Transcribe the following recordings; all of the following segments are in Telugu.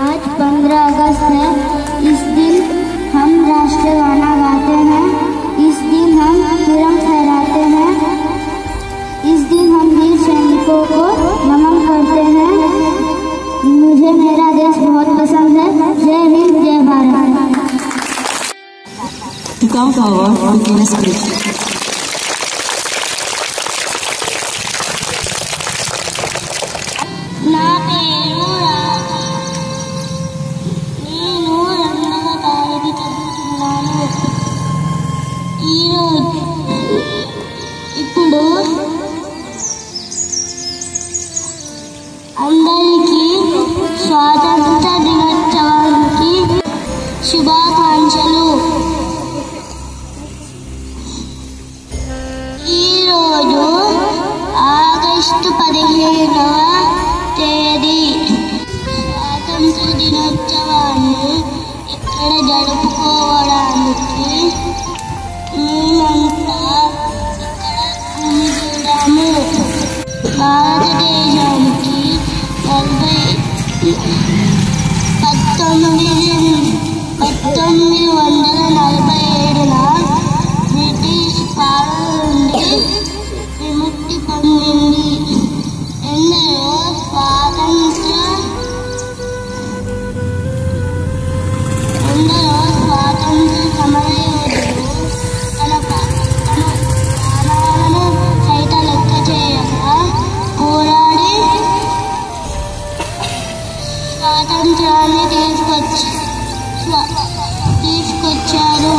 आज 15 अगस्त है। इस दिन हम राष्ट्रीय गाना गाते हैं। इस दिन हम तिरंगा फहराते हैं। इस दिन हम वीर सैनिकों को नमन करते हैं। मुझे मेरा देश बहुत पसंद है। जय हिंद, जय भारत। నా పేరు రాధా. నేను 2వ తరగతి చదువుతున్నాను. ఇప్పుడు అందరికీ స్వాతంత్ర దినోత్సవానికి శుభాకాంక్షలు. ఈరోజు ఆగస్టు 15వ తేదీ స్వాతంత్ర దినోత్సవాన్ని ఇక్కడ జరుపుకోవడానికి మేమంతా ఇక్కడ కూడాము. భారతదేశానికి 1947న బ్రిటిష్ పాలన నుండి విముక్తి పొందింది. ఎందరో స్వాతంత్ర సమరయోధులు తన ప్రాణాలను సైతం లెక్క చేయక పోరాడి స్వాతంత్రాన్ని తీసుకొచ్చారు.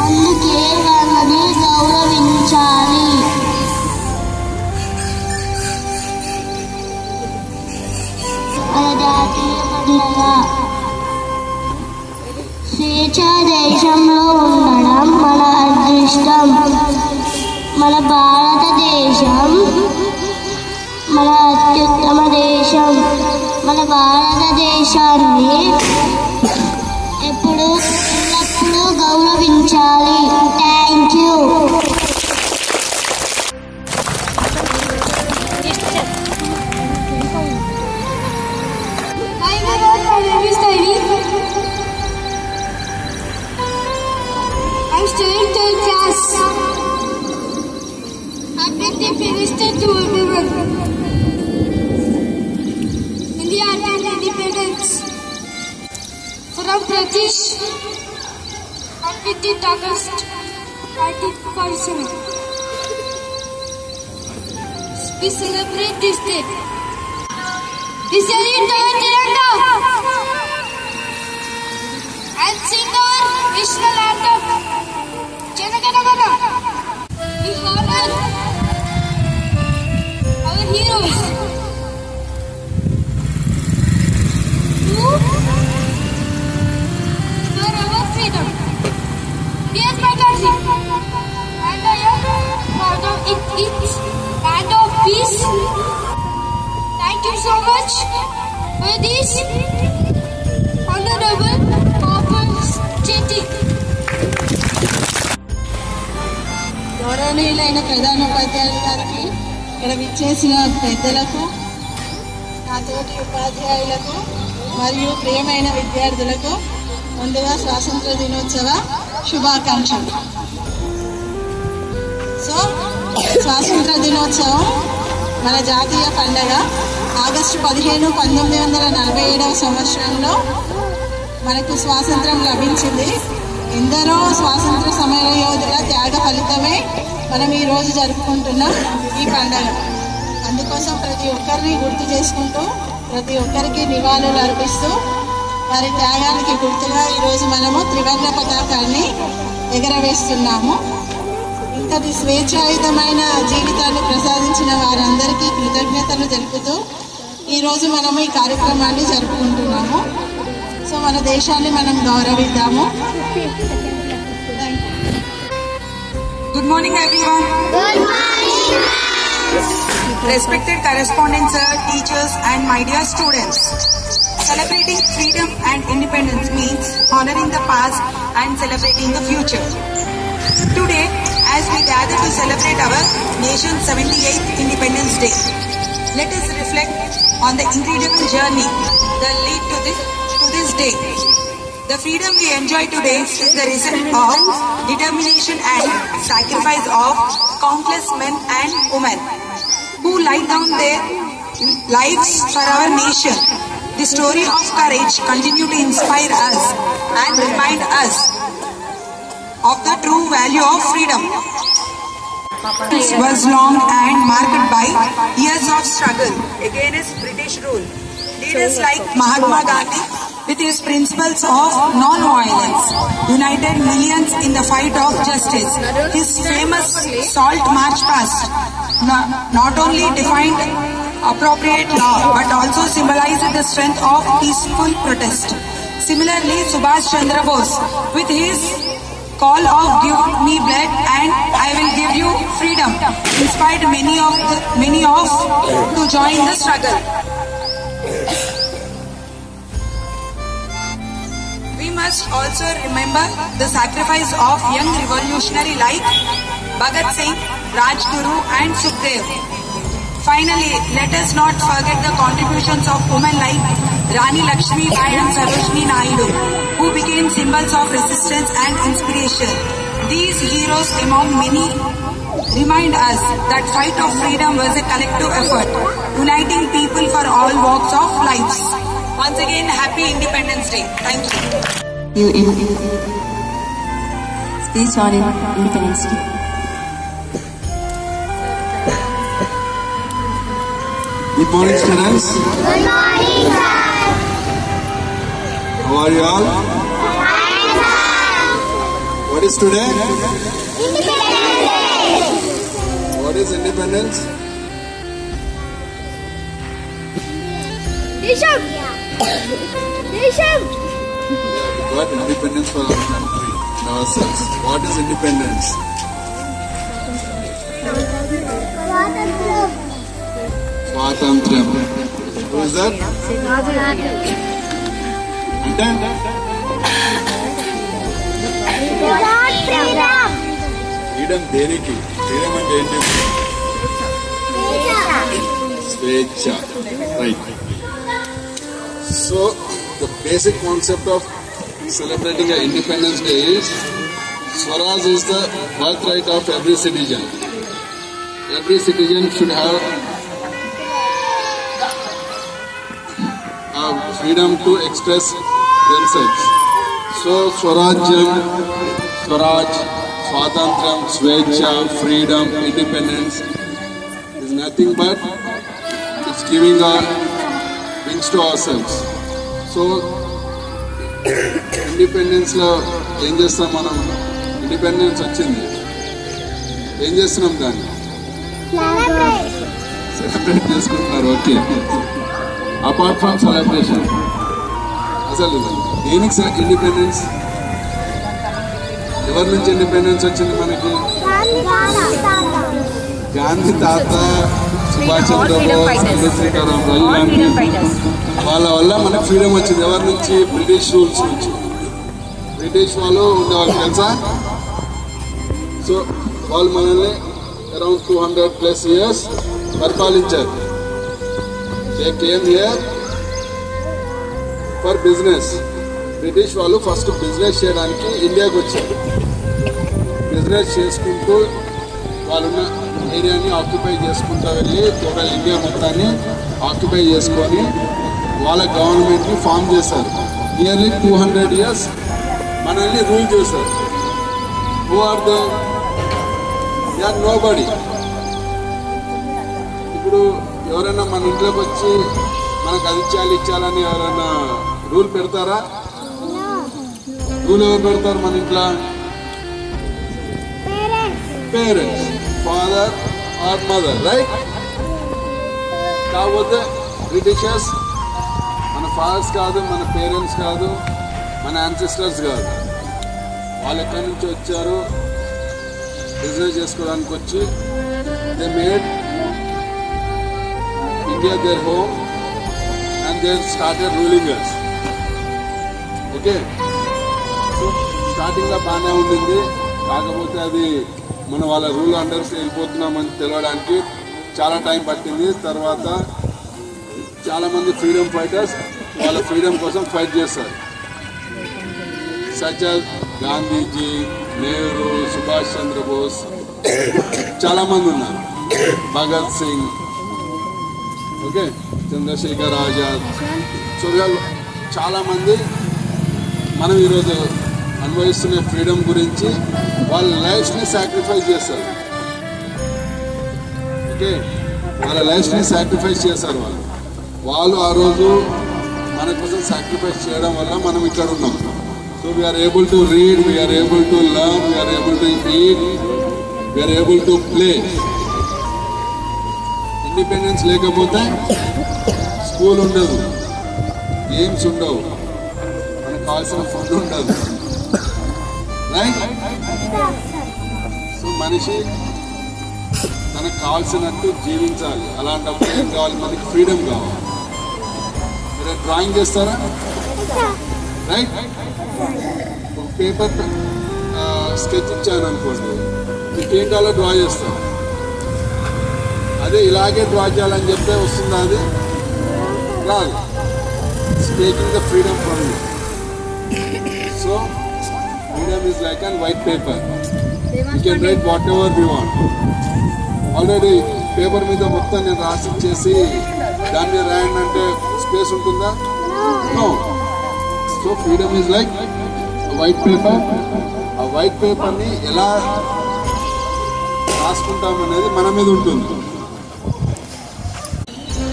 అందుకే వాళ్ళని గౌరవించాలి. మన జాతీయ పండుగ. స్వేచ్ఛా దేశంలో ఉండడం మన అదృష్టం. మన భారతదేశం మన అత్యుత్తమ దేశం. మన భారతదేశాన్ని ఎల్లప్పుడూ గౌరవించాలి. Thank you. I'm studying 3rd class. Happy Independence to everyone. India had independence from British on 15th August 1947. We celebrate this day. We salute our Tiranga and sing our national anthem. Janaganamana. We honor our heroes for our freedom. Dear Bhagavaji, and I am proud of its land of peace. Thank you so much for this honorable opportunity. గౌరవనీయులైన ప్రధానోపాధ్యాయులు గారికి, ఇక్కడ విచ్చేసిన పెద్దలకు, నా తోటి ఉపాధ్యాయులకు మరియు ప్రియమైన విద్యార్థులకు ముందుగా స్వాతంత్ర దినోత్సవ శుభాకాంక్షలు. సో స్వాతంత్ర దినోత్సవం మన జాతీయ పండగ. ఆగస్టు 15, 1947వ సంవత్సరంలో మనకు స్వాతంత్రం లభించింది. ఎందరో స్వాతంత్ర సమరయోధుల త్యాగ ఫలితమే మనం ఈరోజు జరుపుకుంటున్నాం ఈ పండుగ. అందుకోసం ప్రతి ఒక్కరిని గుర్తు చేసుకుంటూ, ప్రతి ఒక్కరికి నివాళులు అర్పిస్తూ, వారి త్యాగానికి గుర్తుగా ఈరోజు మనము త్రివర్ణ పతాకాన్ని ఎగరవేస్తున్నాము. ఇంతటి స్వేచ్ఛాయుతమైన జీవితాన్ని ప్రసాదించిన వారందరికీ కృతజ్ఞతలు తెలుపుతూ ఈరోజు మనము ఈ కార్యక్రమాన్ని జరుపుకుంటున్నాము. సో మన దేశాన్ని మనం గౌరవిద్దాము. Good morning everyone. Good morning. Respected correspondents, sir, teachers and my dear students. Celebrating freedom and independence means honoring the past and celebrating the future. Today, as we gather to celebrate our nation's 78th Independence Day, let us reflect on the incredible journey that lead to this day. The freedom we enjoy today is the result of determination and sacrifice of countless men and women who laid down their lives for our nation. The story of courage continues to inspire us and remind us of the true value of freedom. It was long and marked by years of struggle against British rule. Leaders like Mahatma Gandhi, with his principles of non-violence, united millions in the fight of justice. His famous Salt March past not only defined appropriate law but also symbolized the strength of peaceful protest. Similarly, Subhash Chandra Bose, with his call of "Give me blood and I will give you freedom," inspired many to join the struggle. We must also remember the sacrifice of young revolutionaries like Bhagat Singh, Rajguru and Sukhdev. Finally, let us not forget the contributions of women like Rani Lakshmi Bai and Sarojini Naidu, who became symbols of resistance and inspiration. These heroes among many remind us that fight of freedom was a collective effort, uniting people for all walks of life. Once again, Happy Independence Day. Thank you. Speech on Independence Day. Good morning, students. Good morning, sir. How are you all? Fine, sir. What is today? Independence Day. What is independence? Nation. Nation. We got independence for our country and ourselves. What is independence? Swatantrayam. Who is that? And then? Freedom దేనికి? Freedom అంటే ఏంటి? స్వేచ్ఛ. Right. So, the basic concept of celebrating an Independence Day is Swaraj is the birthright of every citizen. Every citizen should have freedom to express themselves. So, Swarajyam, Swaraj, Swatantrayam, Svecha, freedom, independence is nothing but it's giving our wings to ourselves. So, independence లో ఏం చేస్తాం మనం? ఇండిపెండెన్స్ వచ్చింది, ఏం చేస్తున్నాం? దాన్ని సెలబ్రేట్ చేసుకుంటున్నారు. ఓకే, అపార్ట్ ఫ్రమ్ సెలబ్రేషన్ అసలు దేనికి ఇండిపెండెన్స్? ఎవరి నుంచి ఇండిపెండెన్స్ వచ్చింది మనకి? గాంధీ తాత, సుభాష్ చంద్రబోస్, శ్రీకారాం రాజు లాంటి వాళ్ళ వల్ల మనకు ఫ్రీడమ్ వచ్చింది. ఎవరి నుంచి? బ్రిటిష్ రూల్స్ నుంచి. బ్రిటిష్ వాళ్ళు ఉండేవాళ్ళు తెలుసా? సో వాళ్ళు మనల్ని అరౌండ్ 200+ years పరిపాలించారు. They came here for business. British వాళ్ళు ఫస్ట్ బిజినెస్ చేయడానికి ఇండియాకి వచ్చారు. బిజినెస్ చేసుకుంటూ వాళ్ళున్న ఏరియాని ఆక్యుపై చేసుకుంటూ వెళ్ళి టోటల్ ఇండియా మొత్తాన్ని ఆక్యుపై చేసుకొని వాళ్ళ గవర్నమెంట్ని ఫామ్ చేశారు. నియర్లీ 200 years మనల్ని రూల్ చేశారు. Who are they? They are nobody. ఇప్పుడు ఎవరైనా మన ఇంట్లోకి వచ్చి మనకు అది ఇచ్చాలని ఎవరైనా రూల్ పెడతారా? రూల్ ఎవరు పెడతారు మన ఇంట్లో? Parents, father or mother, right? కాకపోతే బ్రిటిషర్స్ మన ఫాదర్స్ కాదు, మన పేరెంట్స్ కాదు, మన యాన్సిస్టర్స్ కాదు. వాళ్ళు ఎక్కడి నుంచి వచ్చారు? బిజినెస్ చేసుకోవడానికి వచ్చి they made India their home and they started ruling us. Okay, so స్టార్టింగ్లో బాగానే ఉండింది. కాకపోతే అది మన వాళ్ళ రూల్ అండర్స్ వెళ్ళిపోతున్నామని తెలవడానికి చాలా టైం పట్టింది. తర్వాత చాలామంది ఫ్రీడమ్ ఫైటర్స్ వాళ్ళ ఫ్రీడమ్ కోసం ఫైట్ చేస్తారు. సచ్ as గాంధీజీ, నెహ్రూ, సుభాష్ చంద్రబోస్, చాలామంది ఉన్నారు, భగత్ సింగ్, ఓకే, చంద్రశేఖర్ ఆజాద్. సో చాలామంది మనం ఈరోజు అనుభవిస్తున్న ఫ్రీడమ్ గురించి వాళ్ళ లైఫ్స్ని సాక్రిఫైస్ చేస్తారు. ఓకే, వాళ్ళ లైఫ్స్ని సాక్రిఫైస్ చేస్తారు. వాళ్ళు ఆ రోజు మన కోసం సాక్రిఫైస్ చేయడం వల్ల మనం ఇక్కడ ఉన్నాం. So we are able to read, we are able to learn, we are able to eat, we are able to play. Independence లేకపోతే స్కూల్ ఉండదు, గేమ్స్ ఉండవు, మనకు కావాల్సిన ఫుడ్ ఉండదు, రైట్? సో మనిషి మనకు కావాల్సినట్టు జీవించాలి. అలాంటప్పుడు ఏం కావాలి? మనకి ఫ్రీడమ్ కావాలి. మీరు డ్రాయింగ్ చేస్తారా? రైట్? ఒక పేపర్ స్కెచ్ ఇచ్చాను అనుకోండి, మీకు ఏం కావాలో డ్రా చేస్తాం. అదే ఇలాగే డ్రా చేయాలని చెప్తే వస్తుందా? అది రాదు. It's taking the freedom from you. So freedom is like and white paper. You can write what ever you want. Already paper మీద మొత్తం నేను రాసి చేసి దాని మీద రాయండి అంటే స్పేస్ ఉంటుందా? No. So freedom is like white paper. ఆ వైట్ పేపర్ని ఎలా రాసుకుంటాం అనేది మన మీద ఉంటుంది.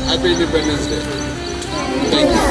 Happy independence day. Thank you.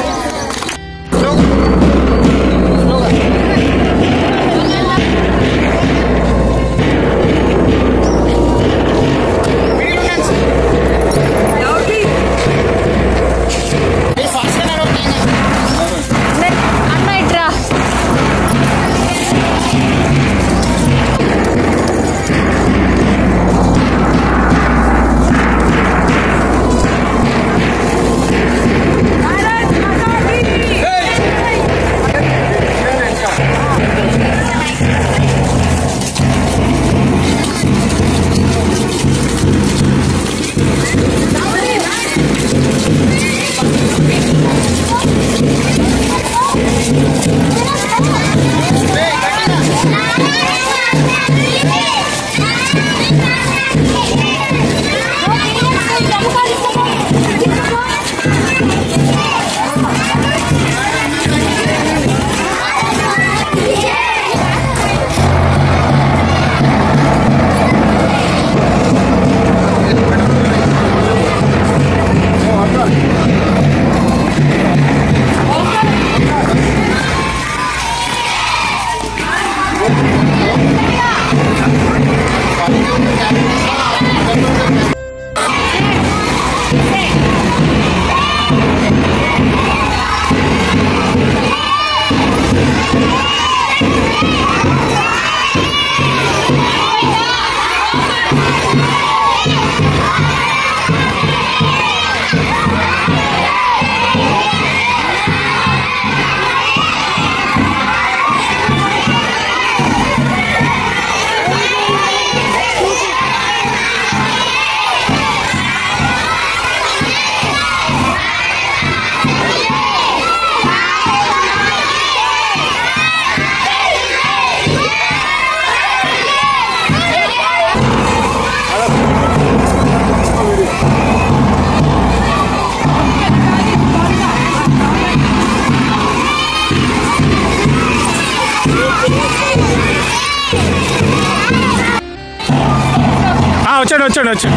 వచ్చాడు.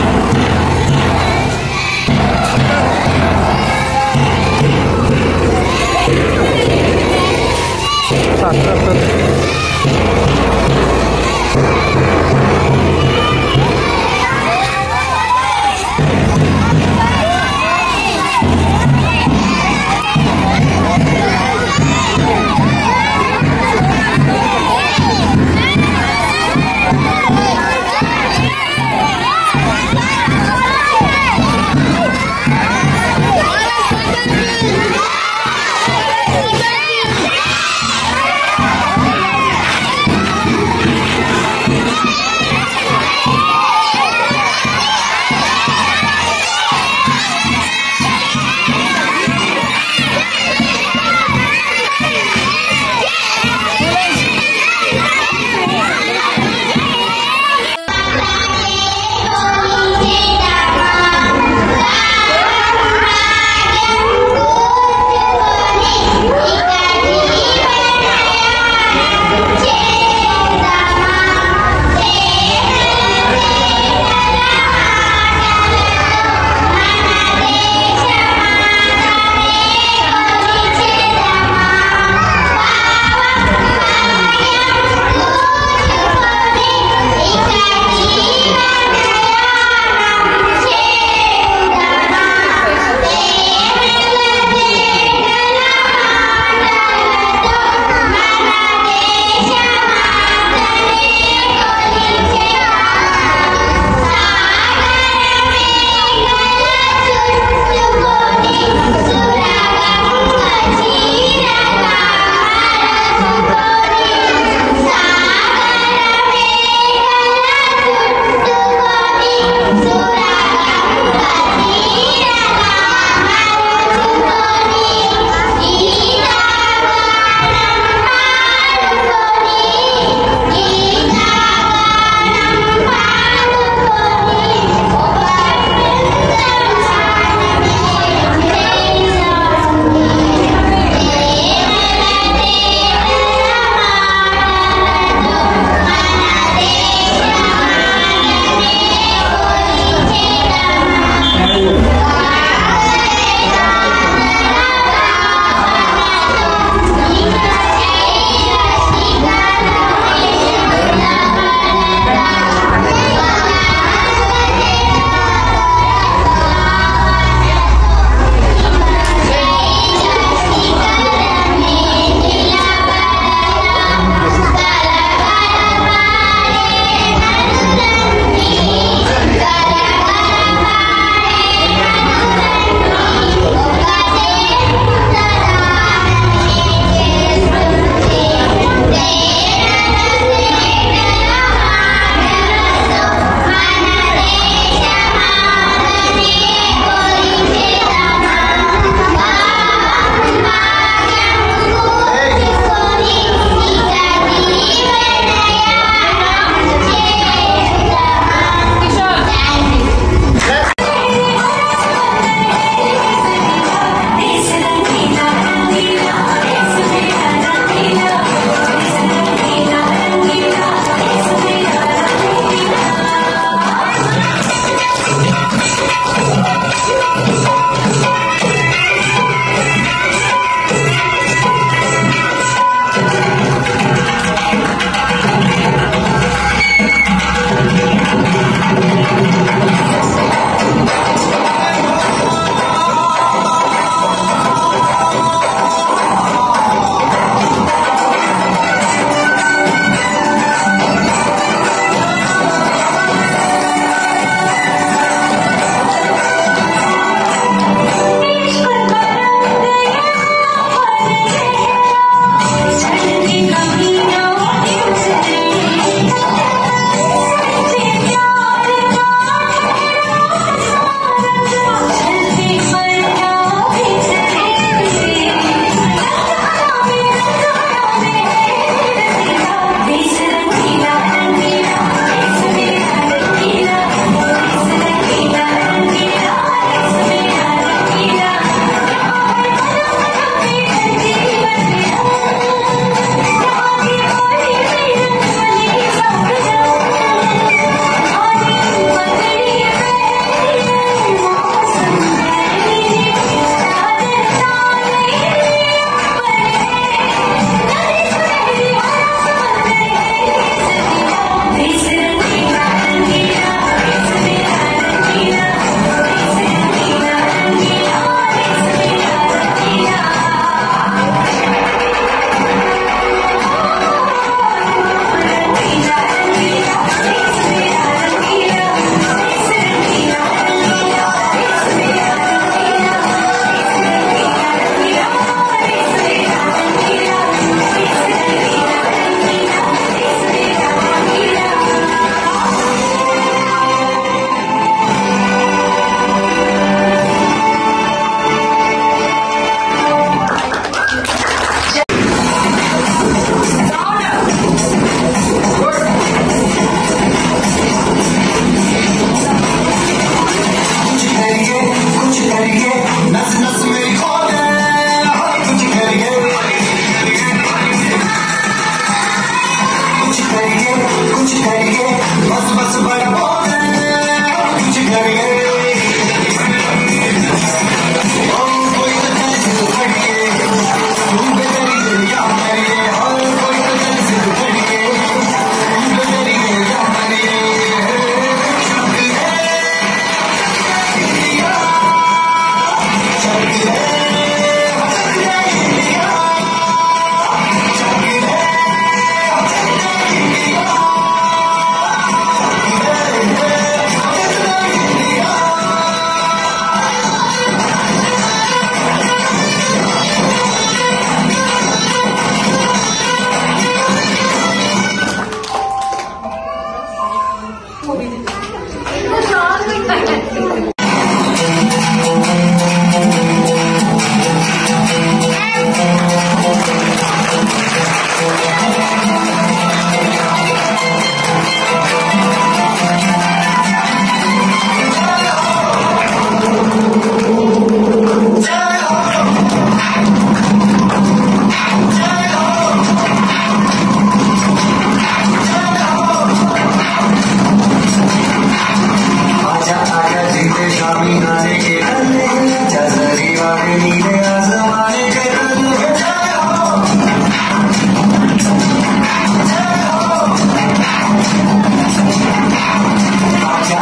आजा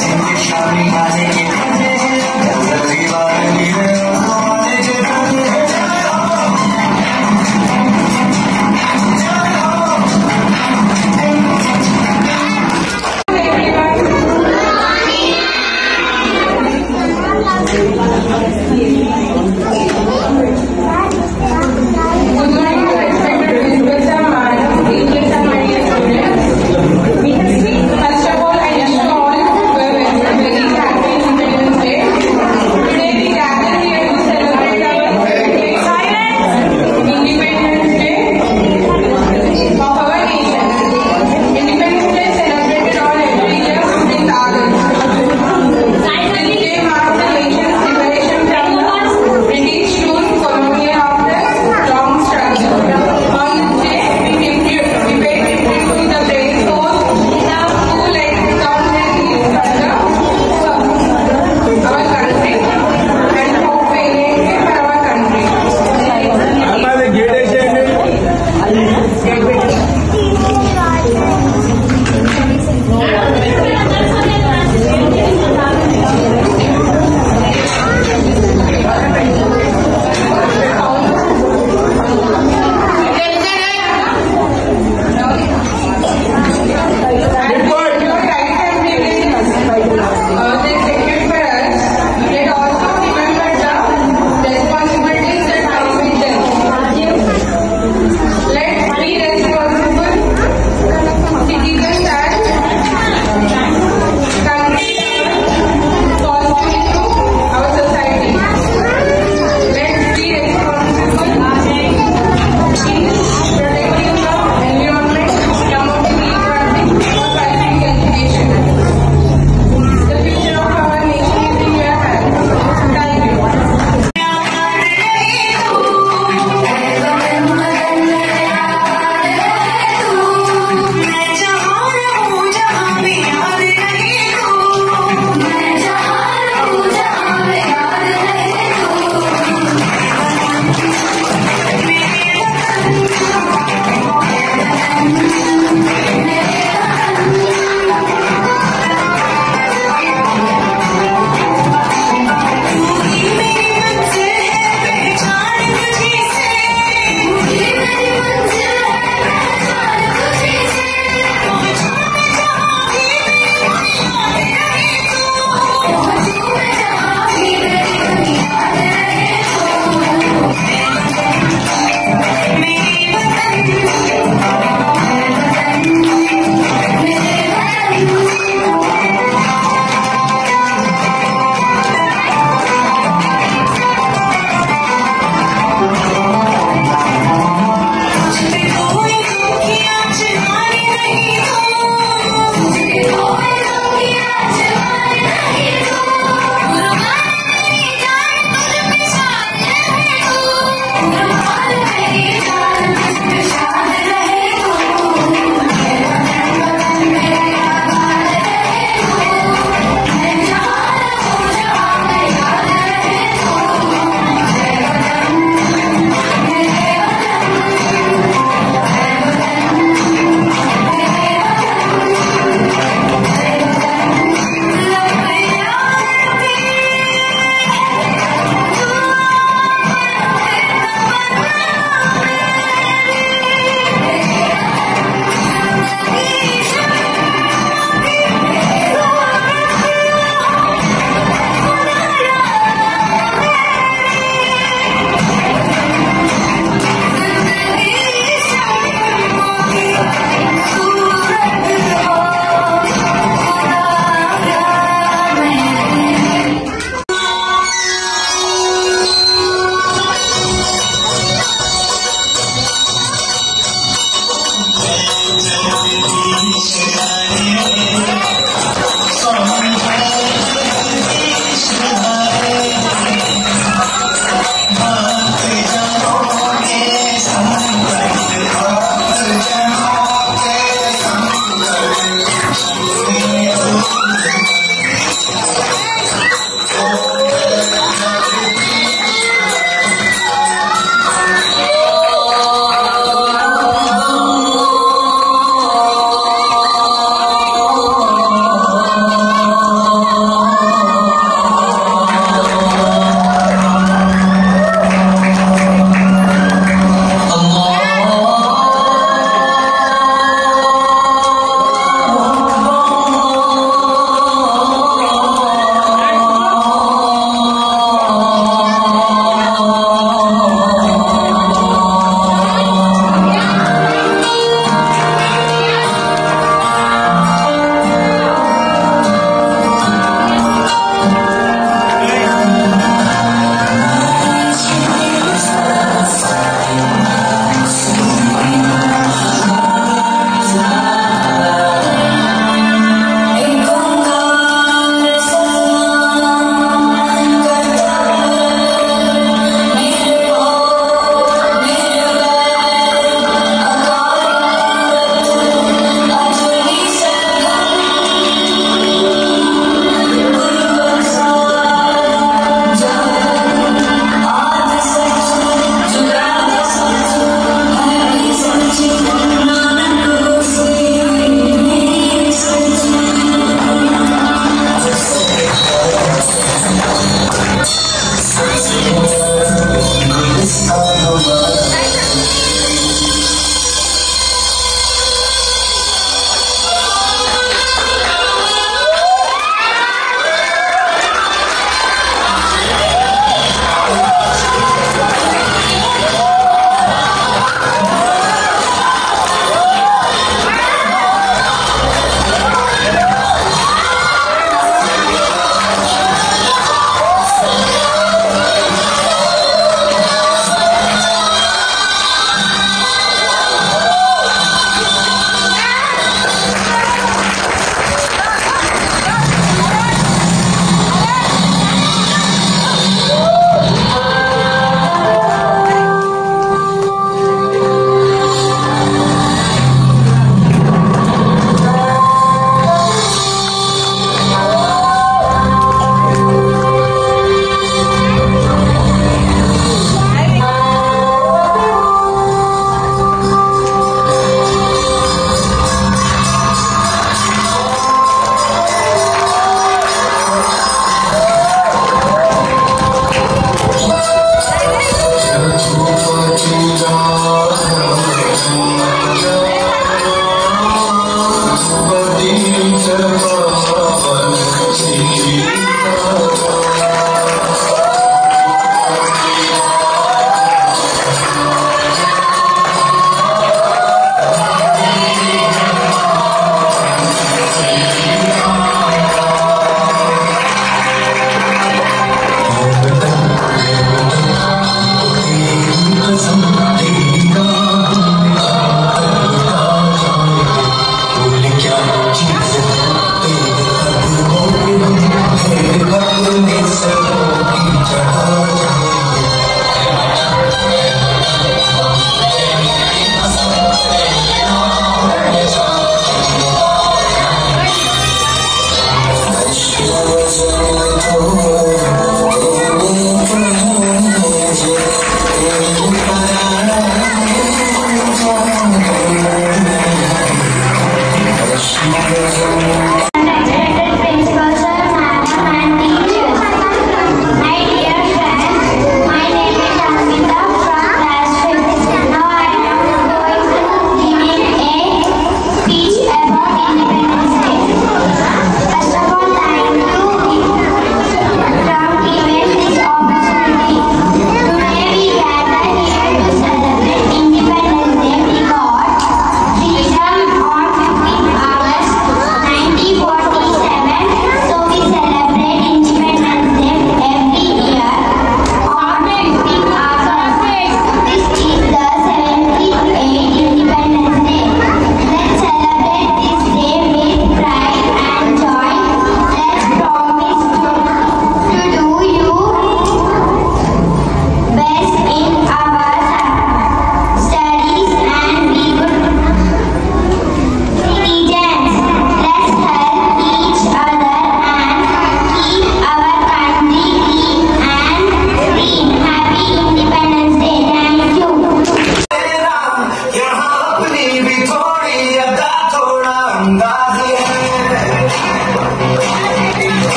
जिंदगी शामी गाने के